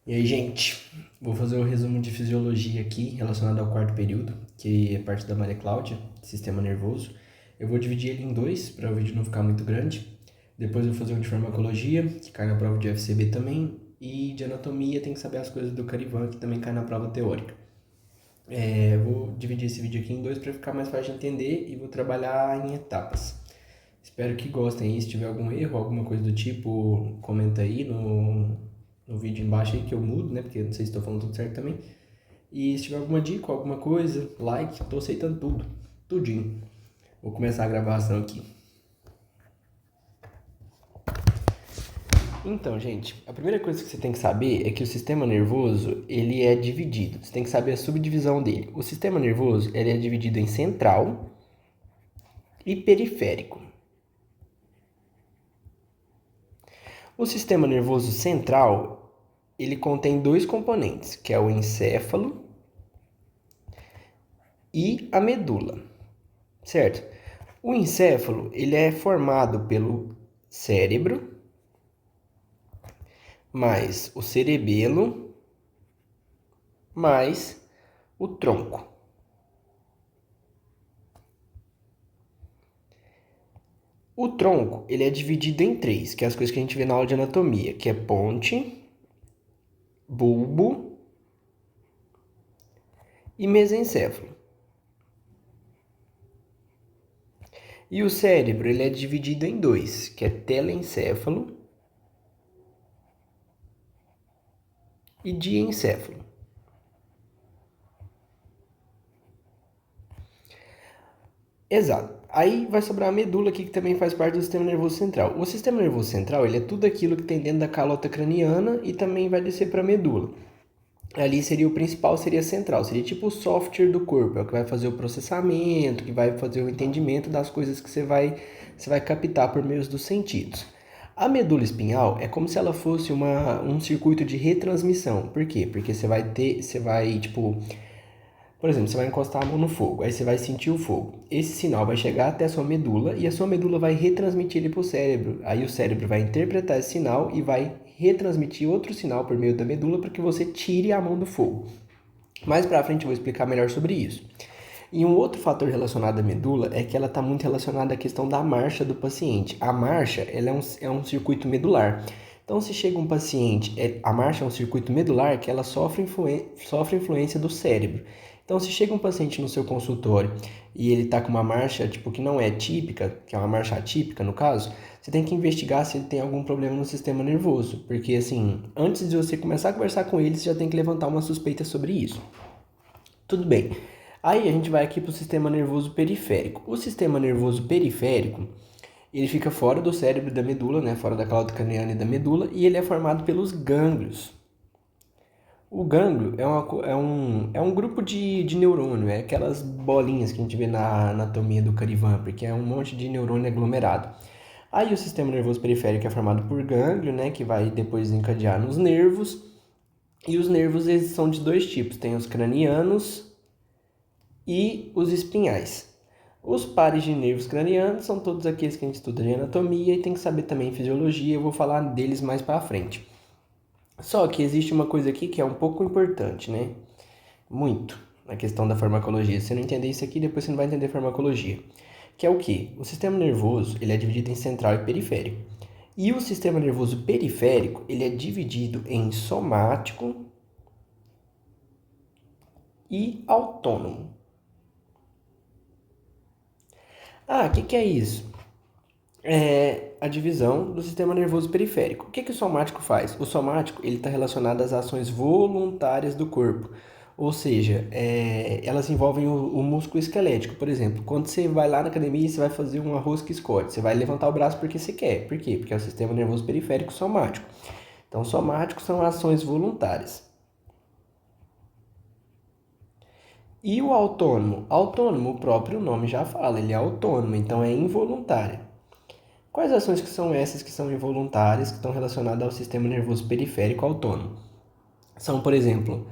E aí, gente, vou fazer um resumo de fisiologia aqui relacionado ao quarto período, que é parte da Maria Cláudia, sistema nervoso. Eu vou dividir ele em dois, para o vídeo não ficar muito grande. Depois eu vou fazer um de farmacologia, que cai na prova de FCB também. E de anatomia, tem que saber as coisas do Carivan, que também cai na prova teórica. Eu vou dividir esse vídeo aqui em dois para ficar mais fácil de entender e vou trabalhar em etapas. Espero que gostem aí. Se tiver algum erro, alguma coisa do tipo, comenta aí no vídeo embaixo aí que eu mudo, né? Porque eu não sei se estou falando tudo certo também. E se tiver alguma dica, alguma coisa, like, tô aceitando tudo. Tudinho. Vou começar a gravação aqui. Então, gente, a primeira coisa que você tem que saber é que o sistema nervoso, ele é dividido. Você tem que saber a subdivisão dele. O sistema nervoso, ele é dividido em central e periférico. O sistema nervoso central, ele contém dois componentes, que é o encéfalo e a medula, certo? O encéfalo, ele é formado pelo cérebro, mais o cerebelo, mais o tronco. O tronco, ele é dividido em três, que é as coisas que a gente vê na aula de anatomia, que é ponte, bulbo e mesencéfalo. E o cérebro, ele é dividido em dois, que é telencéfalo e diencéfalo. Exato. Aí vai sobrar a medula aqui, que também faz parte do sistema nervoso central. O sistema nervoso central, ele é tudo aquilo que tem dentro da calota craniana e também vai descer para a medula. Ali seria o principal, seria central, seria tipo o software do corpo, é o que vai fazer o processamento, que vai fazer o entendimento das coisas que você vai captar por meio dos sentidos. A medula espinhal é como se ela fosse um circuito de retransmissão. Por quê? Porque por exemplo, você vai encostar a mão no fogo, aí você vai sentir o fogo. Esse sinal vai chegar até a sua medula e a sua medula vai retransmitir ele para o cérebro. Aí o cérebro vai interpretar esse sinal e vai retransmitir outro sinal por meio da medula para que você tire a mão do fogo. Mais para frente eu vou explicar melhor sobre isso. E um outro fator relacionado à medula é que ela está muito relacionada à questão da marcha do paciente. A marcha ela é um circuito medular. Então, se chega um paciente, a marcha é um circuito medular que ela sofre influência do cérebro. Então, se chega um paciente no seu consultório e ele está com uma marcha tipo que não é típica, que é uma marcha atípica no caso, você tem que investigar se ele tem algum problema no sistema nervoso, porque assim, antes de você começar a conversar com ele, você já tem que levantar uma suspeita sobre isso. Tudo bem. Aí a gente vai aqui para o sistema nervoso periférico. O sistema nervoso periférico, ele fica fora do cérebro e da medula, né? Fora da calota craniana e da medula, e ele é formado pelos gânglios. O gânglio é um grupo de neurônio, é aquelas bolinhas que a gente vê na anatomia do Carivan, porque é um monte de neurônio aglomerado. Aí o sistema nervoso periférico é formado por gânglio, né, que vai depois encadear nos nervos. E os nervos eles são de dois tipos, tem os cranianos e os espinhais. Os pares de nervos cranianos são todos aqueles que a gente estuda de anatomia e tem que saber também fisiologia, eu vou falar deles mais para frente. Só que existe uma coisa aqui que é um pouco importante, né? Muito, na questão da farmacologia. Se você não entender isso aqui, depois você não vai entender farmacologia. Que é o quê? O sistema nervoso, ele é dividido em central e periférico. E o sistema nervoso periférico, ele é dividido em somático e autônomo. Ah, o que é isso? É a divisão do sistema nervoso periférico. O que o somático faz? O somático ele está relacionado às ações voluntárias do corpo, ou seja, elas envolvem o músculo esquelético. Por exemplo, quando você vai lá na academia e você vai fazer uma rosca Scott, você vai levantar o braço porque você quer. Por quê? Porque é o sistema nervoso periférico somático. Então, somático são ações voluntárias. E o autônomo? Autônomo, o próprio nome já fala, ele é autônomo, então é involuntário. Quais ações que são essas que são involuntárias, que estão relacionadas ao sistema nervoso periférico autônomo? São, por exemplo,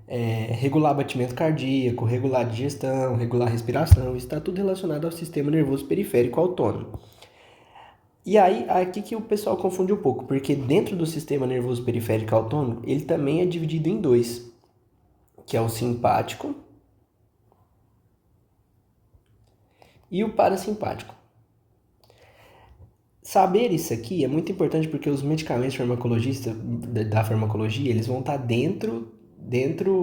regular batimento cardíaco, regular digestão, regular respiração, isso está tudo relacionado ao sistema nervoso periférico autônomo. E aí, aqui que o pessoal confunde um pouco, porque dentro do sistema nervoso periférico autônomo, ele também é dividido em dois, que é o simpático e o parasimpático. Saber isso aqui é muito importante porque os medicamentos farmacologistas da farmacologia, eles vão estar dentro,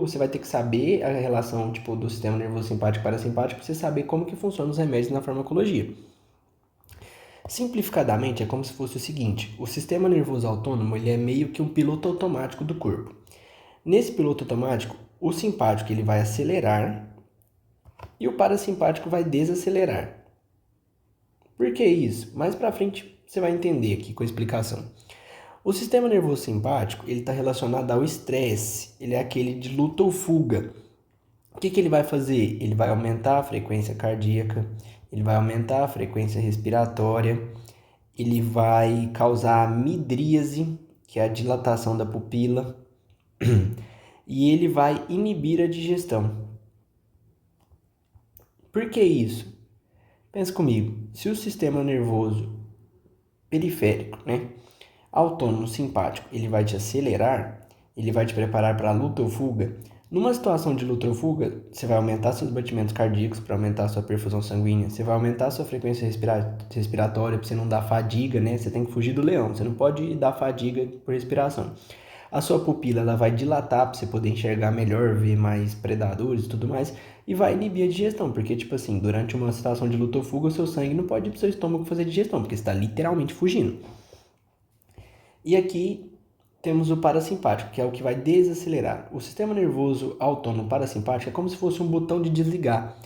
você vai ter que saber a relação tipo do sistema nervoso simpático e parasimpático para você saber como que funcionam os remédios na farmacologia. Simplificadamente, é como se fosse o seguinte: o sistema nervoso autônomo ele é meio que um piloto automático do corpo. Nesse piloto automático, o simpático ele vai acelerar e o parasimpático vai desacelerar. Por que isso? Mais para frente você vai entender aqui com a explicação. O sistema nervoso simpático ele está relacionado ao estresse, ele é aquele de luta ou fuga. O que ele vai fazer? Ele vai aumentar a frequência cardíaca, ele vai aumentar a frequência respiratória, ele vai causar midríase, que é a dilatação da pupila, e ele vai inibir a digestão. Por que isso? Pensa comigo, se o sistema nervoso periférico, autônomo simpático, ele vai te acelerar, ele vai te preparar para a luta ou fuga. Numa situação de luta ou fuga, você vai aumentar seus batimentos cardíacos para aumentar sua perfusão sanguínea, você vai aumentar sua frequência respiratória para você não dar fadiga, né? Você tem que fugir do leão, você não pode dar fadiga por respiração. A sua pupila ela vai dilatar para você poder enxergar melhor, ver mais predadores e tudo mais, e vai inibir a digestão, porque tipo assim, durante uma situação de luta ou fuga, o seu sangue não pode ir para o seu estômago fazer digestão, porque você está literalmente fugindo. E aqui temos o parasimpático, que é o que vai desacelerar. O sistema nervoso autônomo parasimpático é como se fosse um botão de desligar.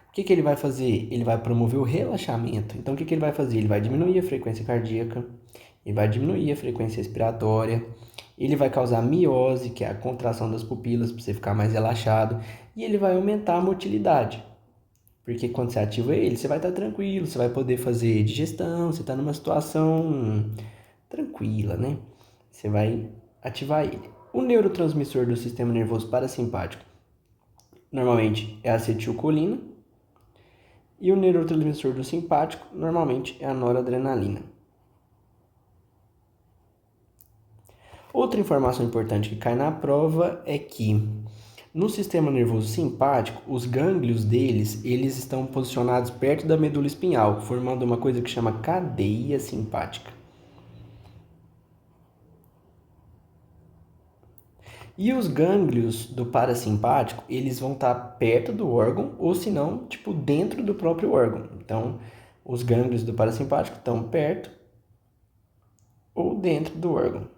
O que ele vai fazer? Ele vai promover o relaxamento. Então, o que ele vai fazer? Ele vai diminuir a frequência cardíaca, ele vai diminuir a frequência respiratória, ele vai causar miose, que é a contração das pupilas, para você ficar mais relaxado, e ele vai aumentar a motilidade. Porque quando você ativa ele, você vai estar tranquilo, você vai poder fazer digestão, você está numa situação tranquila, né? Você vai ativar ele. O neurotransmissor do sistema nervoso parasimpático normalmente é a acetilcolina e o neurotransmissor do simpático normalmente é a noradrenalina. Outra informação importante que cai na prova é que no sistema nervoso simpático, os gânglios deles, eles estão posicionados perto da medula espinhal, formando uma coisa que chama cadeia simpática. E os gânglios do parasimpático, eles vão estar perto do órgão ou se não, tipo, dentro do próprio órgão. Então, os gânglios do parasimpático estão perto ou dentro do órgão.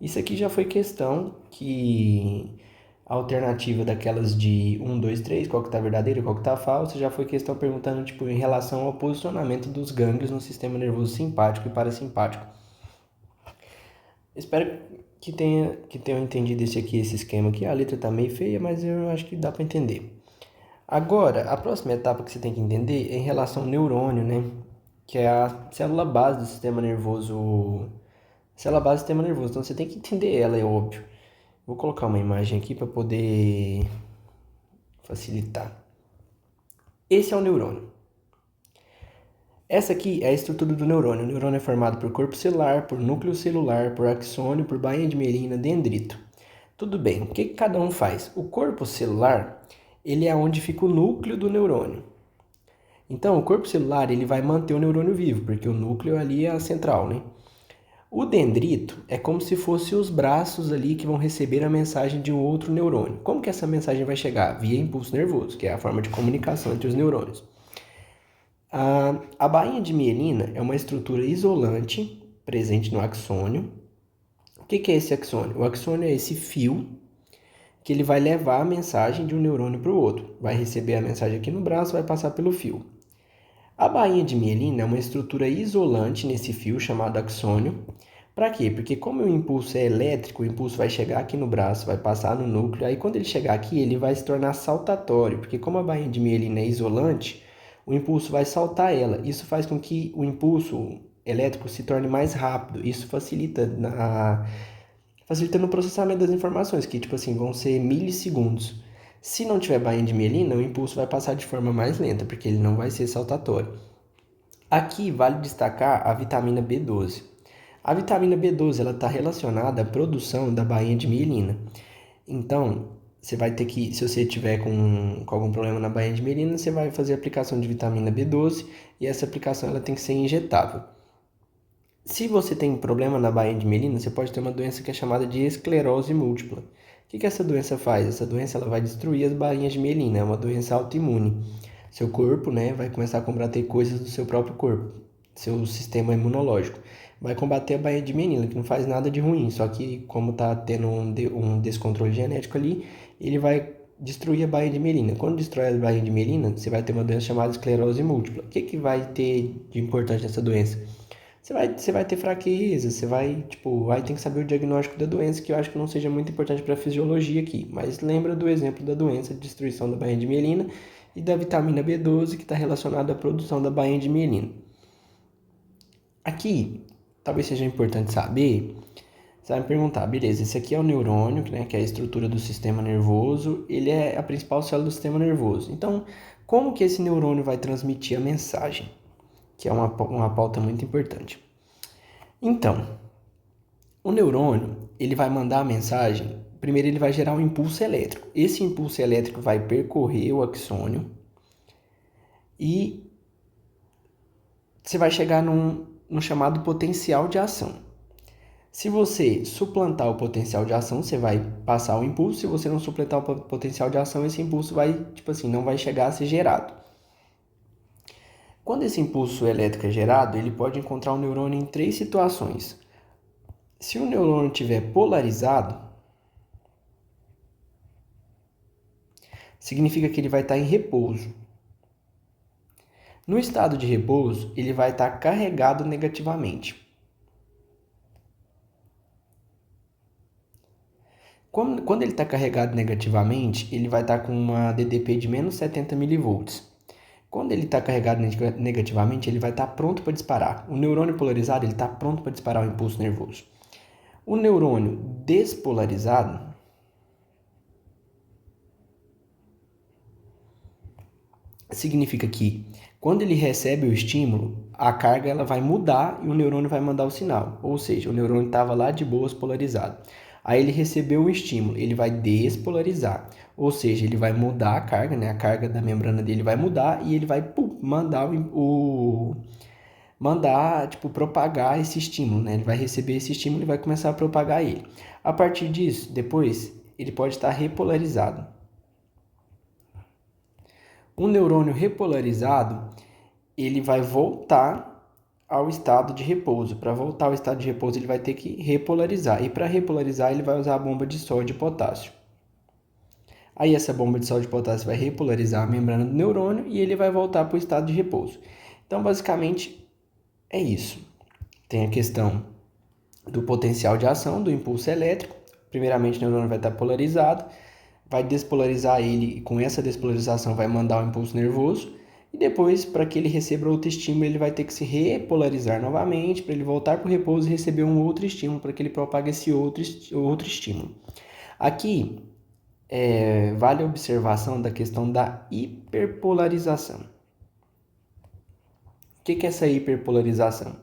Isso aqui já foi questão que a alternativa daquelas de 1, 2, 3, qual que está verdadeiro, qual que está falso, já foi questão perguntando tipo, em relação ao posicionamento dos gânglios no sistema nervoso simpático e parasimpático. Espero que tenham entendido esse esquema aqui. A letra tá meio feia, mas eu acho que dá para entender. Agora, a próxima etapa que você tem que entender é em relação ao neurônio, né? Que é a célula base do sistema nervoso. Célula base do sistema nervoso. Então você tem que entender ela, é óbvio. Vou colocar uma imagem aqui para poder facilitar. Esse é o neurônio. Essa aqui é a estrutura do neurônio. O neurônio é formado por corpo celular, por núcleo celular, por axônio, por bainha de mielina, dendrito. Tudo bem, o que cada um faz? O corpo celular, ele é onde fica o núcleo do neurônio. Então, o corpo celular, ele vai manter o neurônio vivo, porque o núcleo ali é a central, né? O dendrito é como se fossem os braços ali que vão receber a mensagem de um outro neurônio. Como que essa mensagem vai chegar? Via impulso nervoso, que é a forma de comunicação entre os neurônios. A bainha de mielina é uma estrutura isolante presente no axônio. O que é esse axônio? O axônio é esse fio que ele vai levar a mensagem de um neurônio para o outro. Vai receber a mensagem aqui no braço, vai passar pelo fio. A bainha de mielina é uma estrutura isolante nesse fio chamado axônio. Para quê? Porque como o impulso é elétrico, o impulso vai chegar aqui no braço, vai passar no núcleo, aí quando ele chegar aqui, ele vai se tornar saltatório, porque como a bainha de mielina é isolante, o impulso vai saltar ela. Isso faz com que o impulso elétrico se torne mais rápido. Isso facilita no processamento das informações, que tipo assim, vão ser milissegundos. Se não tiver bainha de mielina, o impulso vai passar de forma mais lenta, porque ele não vai ser saltatório. Aqui vale destacar a vitamina B12. A vitamina B12 ela está relacionada à produção da bainha de mielina. Então, você vai ter que, se você tiver com algum problema na bainha de mielina, você vai fazer a aplicação de vitamina B12 e essa aplicação ela tem que ser injetável. Se você tem problema na bainha de mielina, você pode ter uma doença que é chamada de esclerose múltipla. O que essa doença faz? Essa doença ela vai destruir as bainhas de mielina, é uma doença autoimune. Seu corpo, né, vai começar a combater coisas do seu próprio corpo, seu sistema imunológico. Vai combater a bainha de mielina, que não faz nada de ruim, só que como está tendo um descontrole genético ali, ele vai destruir a bainha de mielina. Quando destrói a bainha de mielina, você vai ter uma doença chamada esclerose múltipla. O que vai ter de importante nessa doença? Você vai ter fraqueza, você vai, tipo, aí tem que saber o diagnóstico da doença, que eu acho que não seja muito importante para a fisiologia aqui. Mas lembra do exemplo da doença de destruição da bainha de mielina e da vitamina B12, que está relacionada à produção da bainha de mielina. Aqui, talvez seja importante saber, você vai me perguntar, beleza, esse aqui é o neurônio, né, que é a estrutura do sistema nervoso, ele é a principal célula do sistema nervoso. Então, como que esse neurônio vai transmitir a mensagem? Que é uma pauta muito importante. Então, o neurônio, ele vai mandar a mensagem, primeiro ele vai gerar um impulso elétrico. Esse impulso elétrico vai percorrer o axônio e você vai chegar no chamado potencial de ação. Se você suplantar o potencial de ação, você vai passar o impulso. Se você não suplantar o potencial de ação, esse impulso vai, tipo assim, não vai chegar a ser gerado. Quando esse impulso elétrico é gerado, ele pode encontrar o neurônio em 3 situações. Se o neurônio estiver polarizado, significa que ele vai estar em repouso. No estado de repouso, ele vai estar carregado negativamente. Quando ele está carregado negativamente, ele vai estar com uma DDP de menos 70 mV. Quando ele está carregado negativamente, ele vai estar pronto para disparar. O neurônio polarizado ele está pronto para disparar o impulso nervoso. O neurônio despolarizado significa que quando ele recebe o estímulo, a carga ela vai mudar e o neurônio vai mandar o sinal. Ou seja, o neurônio estava lá de boas polarizado. Aí ele recebeu o estímulo, ele vai despolarizar. Ou seja, ele vai mudar a carga, né? A carga da membrana dele vai mudar e ele vai mandar propagar esse estímulo, né? Ele vai receber esse estímulo e vai começar a propagar ele. A partir disso, depois, ele pode estar repolarizado. Um neurônio repolarizado, ele vai voltar ao estado de repouso. Para voltar ao estado de repouso, ele vai ter que repolarizar. E para repolarizar, ele vai usar a bomba de sódio e potássio. Aí essa bomba de sódio e potássio vai repolarizar a membrana do neurônio e ele vai voltar para o estado de repouso. Então, basicamente, é isso. Tem a questão do potencial de ação, do impulso elétrico. Primeiramente, o neurônio vai estar polarizado, vai despolarizar ele e com essa despolarização vai mandar o impulso nervoso. E depois, para que ele receba outro estímulo, ele vai ter que se repolarizar novamente, para ele voltar para o repouso e receber um outro estímulo, para que ele propague esse outro estímulo. Aqui, vale a observação da questão da hiperpolarização. O que é essa hiperpolarização?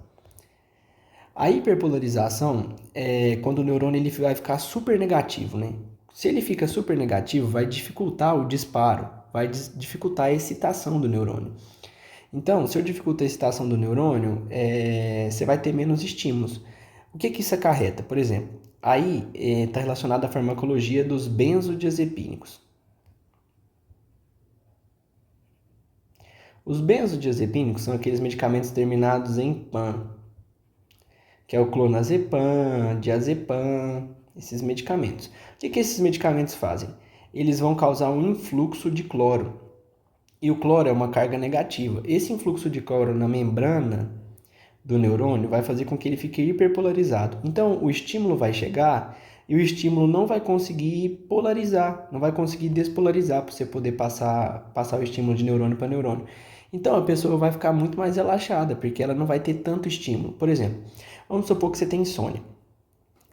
A hiperpolarização é quando o neurônio ele vai ficar super negativo, né? Se ele fica super negativo, vai dificultar o disparo, vai dificultar a excitação do neurônio. Então, se eu dificultar a excitação do neurônio, você vai ter menos estímulos. O que isso acarreta? Por exemplo, aí está relacionado à farmacologia dos benzodiazepínicos. Os benzodiazepínicos são aqueles medicamentos terminados em pan, que é o clonazepam, diazepam, esses medicamentos. O que esses medicamentos fazem? Eles vão causar um influxo de cloro. E o cloro é uma carga negativa. Esse influxo de cloro na membrana do neurônio vai fazer com que ele fique hiperpolarizado. Então, o estímulo vai chegar e o estímulo não vai conseguir polarizar, não vai conseguir despolarizar para você poder passar o estímulo de neurônio para neurônio. Então, a pessoa vai ficar muito mais relaxada, porque ela não vai ter tanto estímulo. Por exemplo, vamos supor que você tem insônia.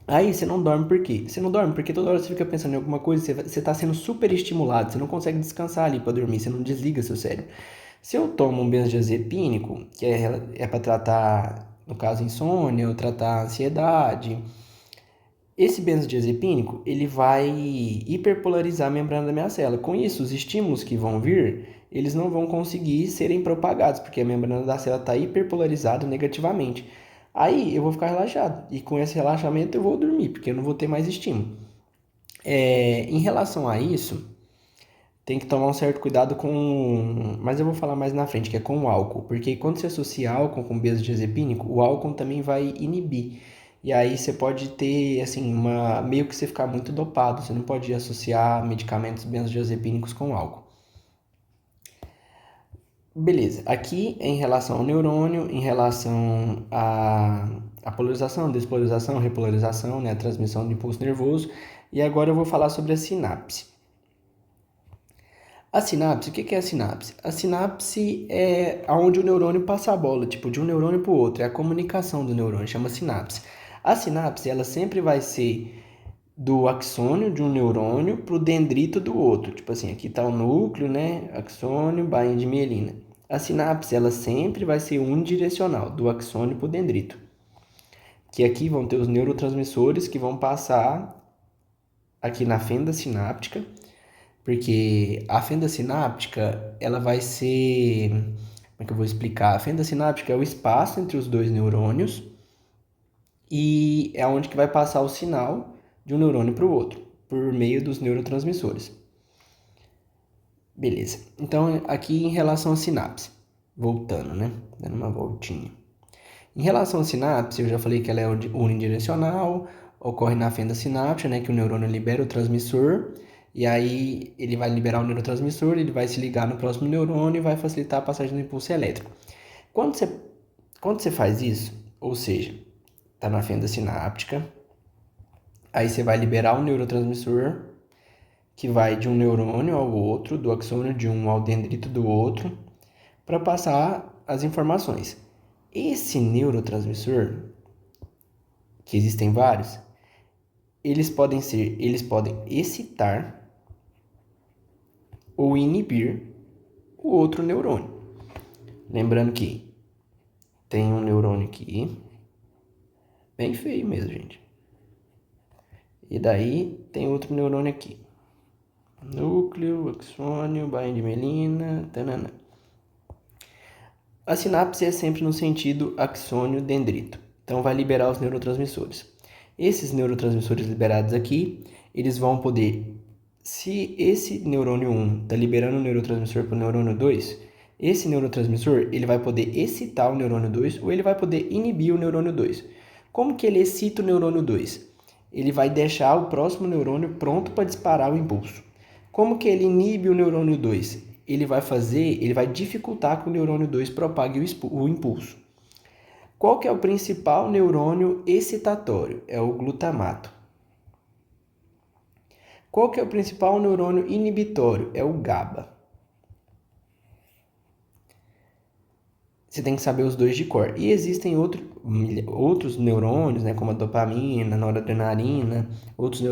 Aí você não dorme por quê? Você não dorme porque toda hora você fica pensando em alguma coisa, você tá sendo super estimulado, você não consegue descansar ali para dormir, você não desliga seu cérebro. Se eu tomo um benzodiazepínico, que é para tratar, no caso, insônia ou tratar ansiedade, esse benzodiazepínico, ele vai hiperpolarizar a membrana da minha célula. Com isso, os estímulos que vão vir, eles não vão conseguir serem propagados, porque a membrana da célula está hiperpolarizada negativamente. Aí eu vou ficar relaxado, e com esse relaxamento eu vou dormir, porque eu não vou ter mais estímulo. Em relação a isso, tem que tomar um certo cuidado com. Mas eu vou falar mais na frente, que é com o álcool. Porque quando você associa álcool com benzodiazepínico, o álcool também vai inibir. E aí você pode ter, assim, meio que você ficar muito dopado. Você não pode associar medicamentos benzodiazepínicos com álcool. Beleza. Aqui em relação ao neurônio, em relação à polarização, despolarização, repolarização, né, a transmissão do impulso nervoso. E agora eu vou falar sobre a sinapse. A sinapse, o que é a sinapse? A sinapse é onde o neurônio passa a bola, tipo, de um neurônio para o outro, é a comunicação do neurônio, chama sinapse. A sinapse, ela sempre vai ser do axônio de um neurônio para o dendrito do outro. Tipo assim, aqui está o núcleo, né? Axônio, bainha de mielina. A sinapse, ela sempre vai ser unidirecional, do axônio para o dendrito. Que aqui vão ter os neurotransmissores que vão passar aqui na fenda sináptica, porque a fenda sináptica, ela vai ser... Como é que eu vou explicar? A fenda sináptica é o espaço entre os dois neurônios e é onde que vai passar o sinal de um neurônio para o outro, por meio dos neurotransmissores. Beleza. Então, aqui em relação à sinapse, voltando, né? Dando uma voltinha. Em relação à sinapse, eu já falei que ela é unidirecional, ocorre na fenda sináptica, né, que o neurônio libera o transmissor, e aí ele vai liberar o neurotransmissor, ele vai se ligar no próximo neurônio e vai facilitar a passagem do impulso elétrico. Quando você, quando você faz isso, ou seja, está na fenda sináptica, aí você vai liberar o neurotransmissor, que vai de um neurônio ao outro, do axônio de um ao dendrito do outro, para passar as informações. Esse neurotransmissor, que existem vários, eles podem excitar ou inibir o outro neurônio. Lembrando que tem um neurônio aqui, bem feio mesmo, gente. E daí tem outro neurônio aqui. Núcleo, axônio, bainha de mielina, tanana. A sinapse é sempre no sentido axônio-dendrito. Então vai liberar os neurotransmissores. Esses neurotransmissores liberados aqui, eles vão poder, se esse neurônio 1 está liberando o neurotransmissor para o neurônio 2, esse neurotransmissor ele vai poder excitar o neurônio 2 ou ele vai poder inibir o neurônio 2. Como que ele excita o neurônio 2? Ele vai deixar o próximo neurônio pronto para disparar o impulso. Como que ele inibe o neurônio 2? Ele vai dificultar que o neurônio 2 propague o impulso. Qual que é o principal neurônio excitatório? É o glutamato. Qual que é o principal neurônio inibitório? É o GABA. Você tem que saber os dois de cor. E existem outros neurônios, né, como a dopamina, a noradrenalina, outros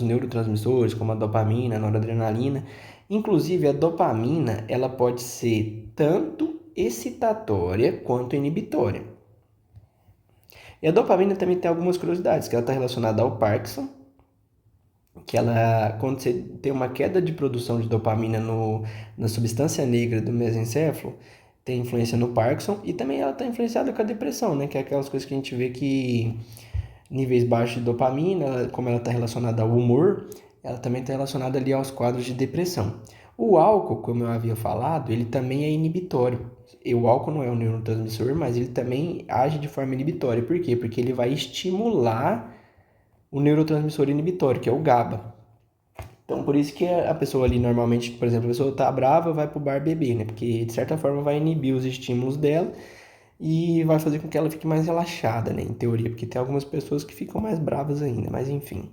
neurotransmissores, como a dopamina, a noradrenalina. Inclusive, a dopamina, ela pode ser tanto excitatória quanto inibitória. E a dopamina também tem algumas curiosidades, que ela está relacionada ao Parkinson, que ela, quando você tem uma queda de produção de dopamina na substância negra do mesencéfalo, tem influência no Parkinson e também ela está influenciada com a depressão, né? Que é aquelas coisas que a gente vê que níveis baixos de dopamina, como ela está relacionada ao humor, ela também está relacionada ali aos quadros de depressão. O álcool, como eu havia falado, ele também é inibitório. E o álcool não é um neurotransmissor, mas ele também age de forma inibitória. Por quê? Porque ele vai estimular o neurotransmissor inibitório, que é o GABA. Então, por isso que a pessoa ali, normalmente, por exemplo, a pessoa tá brava, vai pro bar beber, né? Porque, de certa forma, vai inibir os estímulos dela e vai fazer com que ela fique mais relaxada, né? Em teoria, porque tem algumas pessoas que ficam mais bravas ainda, mas enfim.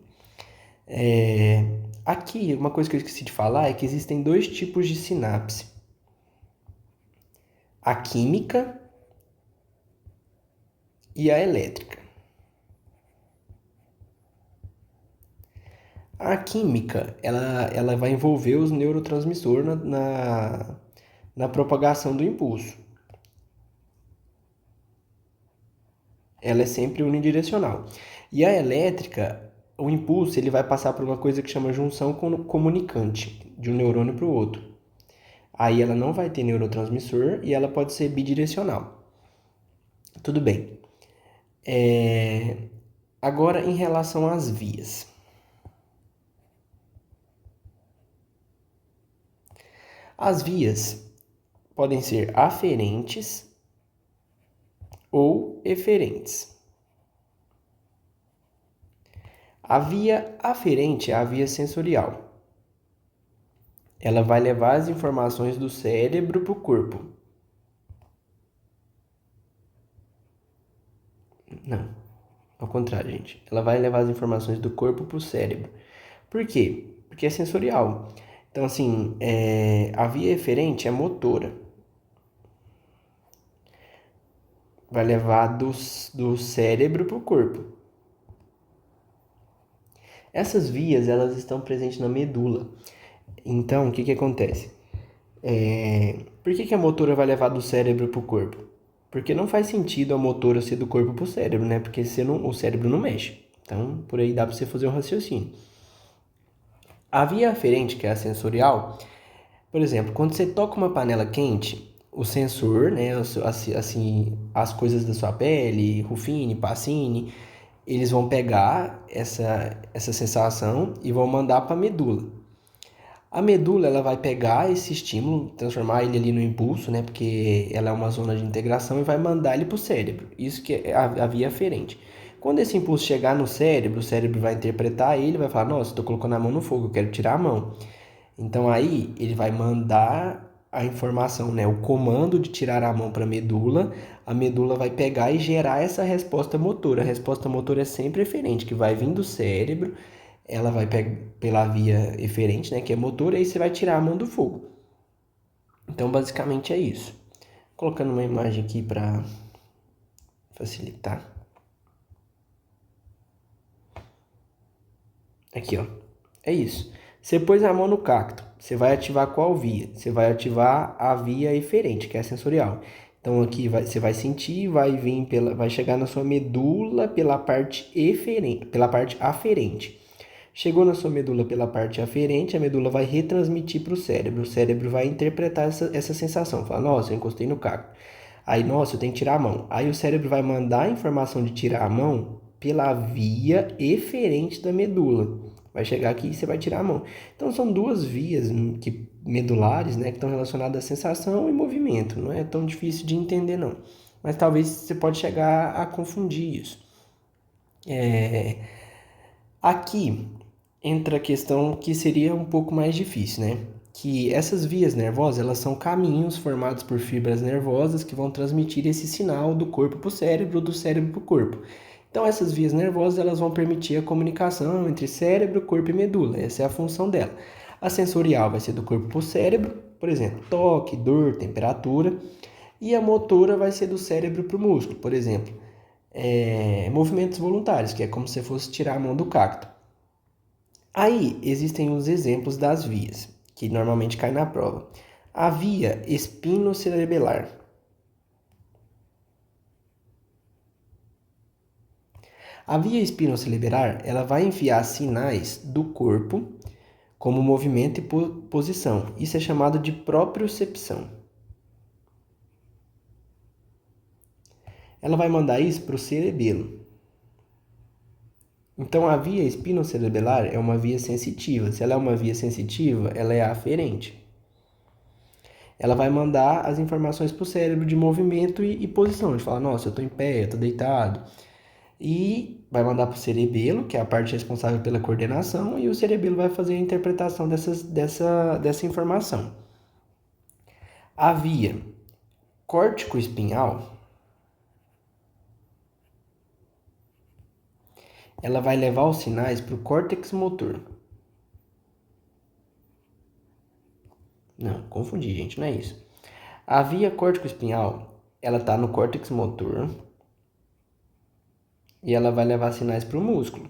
Aqui, uma coisa que eu esqueci de falar é que existem dois tipos de sinapse. A química e a elétrica. A química, ela vai envolver os neurotransmissores na propagação do impulso. Ela é sempre unidirecional. E a elétrica, o impulso, ele vai passar por uma coisa que chama junção comunicante, de um neurônio para o outro. Aí ela não vai ter neurotransmissor e ela pode ser bidirecional. Tudo bem. Agora, em relação às vias. As vias podem ser aferentes ou eferentes. A via aferente é a via sensorial. Ela vai levar as informações do cérebro para o corpo. Não, ao contrário, gente. Ela vai levar as informações do corpo para o cérebro. Por quê? Porque é sensorial. Então, assim, a via eferente é motora. Vai levar do cérebro para o corpo. Essas vias, elas estão presentes na medula. Então, o que acontece? Por que a motora vai levar do cérebro para o corpo? Porque não faz sentido a motora ser do corpo para o cérebro, né? Porque o cérebro não mexe. Então, por aí dá para você fazer um raciocínio. A via aferente, que é a sensorial, por exemplo, quando você toca uma panela quente, o sensor, né, assim, as coisas da sua pele, Ruffini, Pacini, eles vão pegar essa sensação e vão mandar para a medula. A medula, ela vai pegar esse estímulo, transformar ele ali no impulso, né, porque ela é uma zona de integração, e vai mandar ele para o cérebro. Isso que é a via aferente. Quando esse impulso chegar no cérebro, o cérebro vai interpretar ele, vai falar, nossa, estou colocando a mão no fogo, eu quero tirar a mão. Então aí ele vai mandar a informação, né, o comando de tirar a mão para a medula vai pegar e gerar essa resposta motora. A resposta motora é sempre eferente, que vai vir do cérebro, ela vai pegar pela via eferente, né, que é motora, e aí você vai tirar a mão do fogo. Então basicamente é isso. Colocando uma imagem aqui para facilitar. Aqui, ó. É isso. Você pôs a mão no cacto, você vai ativar qual via? Você vai ativar a via eferente, que é a sensorial. Então aqui você vai sentir, vai chegar na sua medula pela parte eferente, pela parte aferente. Chegou na sua medula pela parte aferente, a medula vai retransmitir para o cérebro. O cérebro vai interpretar essa sensação. Fala, nossa, eu encostei no cacto. Aí, nossa, eu tenho que tirar a mão. Aí o cérebro vai mandar a informação de tirar a mão pela via eferente da medula. Vai chegar aqui e você vai tirar a mão. Então são duas vias medulares, né, que estão relacionadas à sensação e movimento. Não é tão difícil de entender, não. Mas talvez você pode chegar a confundir isso. Aqui entra a questão que seria um pouco mais difícil, né? Que essas vias nervosas, elas são caminhos formados por fibras nervosas que vão transmitir esse sinal do corpo para o cérebro, do cérebro para o corpo. Então, essas vias nervosas, elas vão permitir a comunicação entre cérebro, corpo e medula. Essa é a função dela. A sensorial vai ser do corpo para o cérebro, por exemplo, toque, dor, temperatura. E a motora vai ser do cérebro para o músculo, por exemplo, movimentos voluntários, que é como se fosse tirar a mão do cacto. Aí existem os exemplos das vias, que normalmente caem na prova. A via espinocerebelar. A via espinocerebelar, ela vai enviar sinais do corpo como movimento e posição. Isso é chamado de propriocepção. Ela vai mandar isso para o cerebelo. Então, a via espinocerebelar é uma via sensitiva. Se ela é uma via sensitiva, ela é aferente. Ela vai mandar as informações para o cérebro de movimento e posição. De falar, nossa, eu estou em pé, eu estou deitado. E vai mandar para o cerebelo, que é a parte responsável pela coordenação, e o cerebelo vai fazer a interpretação dessa informação. A via córtico-espinhal, ela vai levar os sinais para o córtex motor. Não, confundi, gente, não é isso. A via córtico-espinhal, ela está no córtex motor e ela vai levar sinais para o músculo.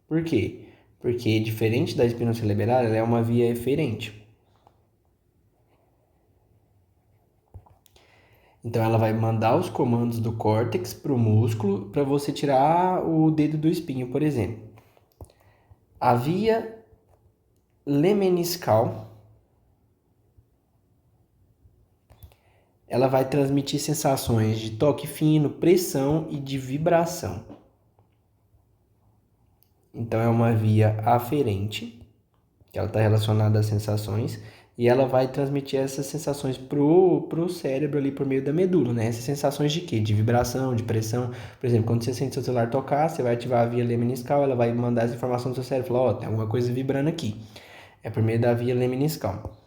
Por quê? porque diferente da espinocerebral, ela é uma via eferente. Então ela vai mandar os comandos do córtex para o músculo para você tirar o dedo do espinho, por exemplo. A via lemniscal, ela vai transmitir sensações de toque fino, pressão e de vibração. Então é uma via aferente, que ela está relacionada às sensações, e ela vai transmitir essas sensações pro cérebro ali por meio da medula, né? Essas sensações de quê? De vibração, de pressão. Por exemplo, quando você sente seu celular tocar, você vai ativar a via lemniscal, ela vai mandar essa informação no seu cérebro, falar, ó, tem alguma coisa vibrando aqui. É por meio da via lemniscal.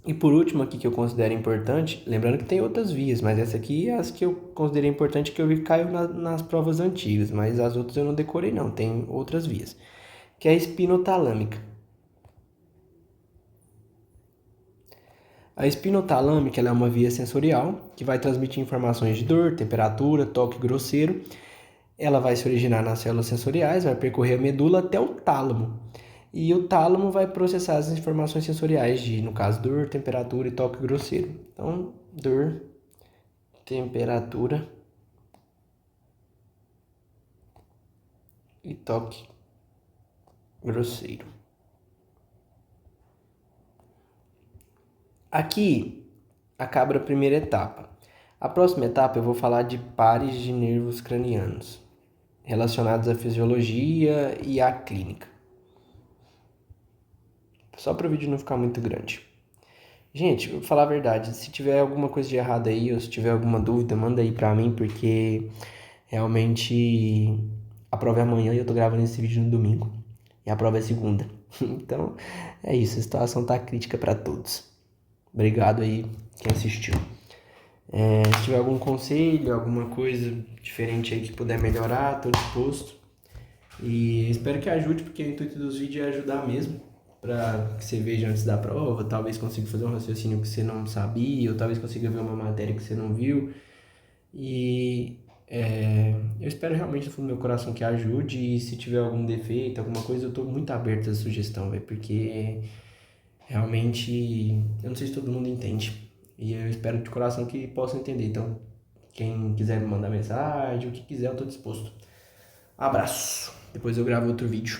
E por último aqui que eu considero importante, lembrando que tem outras vias, mas essa aqui é as que eu considerei importante que eu vi que caiu nas provas antigas, mas as outras eu não decorei não, tem outras vias, que é a espinotalâmica. A espinotalâmica ela é uma via sensorial que vai transmitir informações de dor, temperatura, toque grosseiro. Ela vai se originar nas células sensoriais, vai percorrer a medula até o tálamo. E o tálamo vai processar as informações sensoriais de, no caso, dor, temperatura e toque grosseiro. Então, dor, temperatura e toque grosseiro. Aqui acaba a primeira etapa. A próxima etapa eu vou falar de pares de nervos cranianos, relacionados à fisiologia e à clínica. Só para o vídeo não ficar muito grande. Gente, vou falar a verdade, se tiver alguma coisa de errado aí, ou se tiver alguma dúvida, manda aí pra mim, porque realmente a prova é amanhã e eu tô gravando esse vídeo no domingo. E a prova é segunda. Então, é isso, a situação tá crítica pra todos. Obrigado aí quem assistiu. Se tiver algum conselho, alguma coisa diferente aí que puder melhorar, tô disposto. E espero que ajude, porque o intuito dos vídeos é ajudar mesmo. Para que você veja antes da prova, talvez consiga fazer um raciocínio que você não sabia, ou talvez consiga ver uma matéria que você não viu. E eu espero realmente do fundo do meu coração que ajude. E se tiver algum defeito, alguma coisa, eu tô muito aberto a essa sugestão, véio, porque realmente eu não sei se todo mundo entende. E eu espero de coração que possa entender. Então, quem quiser me mandar mensagem, o que quiser, eu tô disposto. Abraço. Depois eu gravo outro vídeo.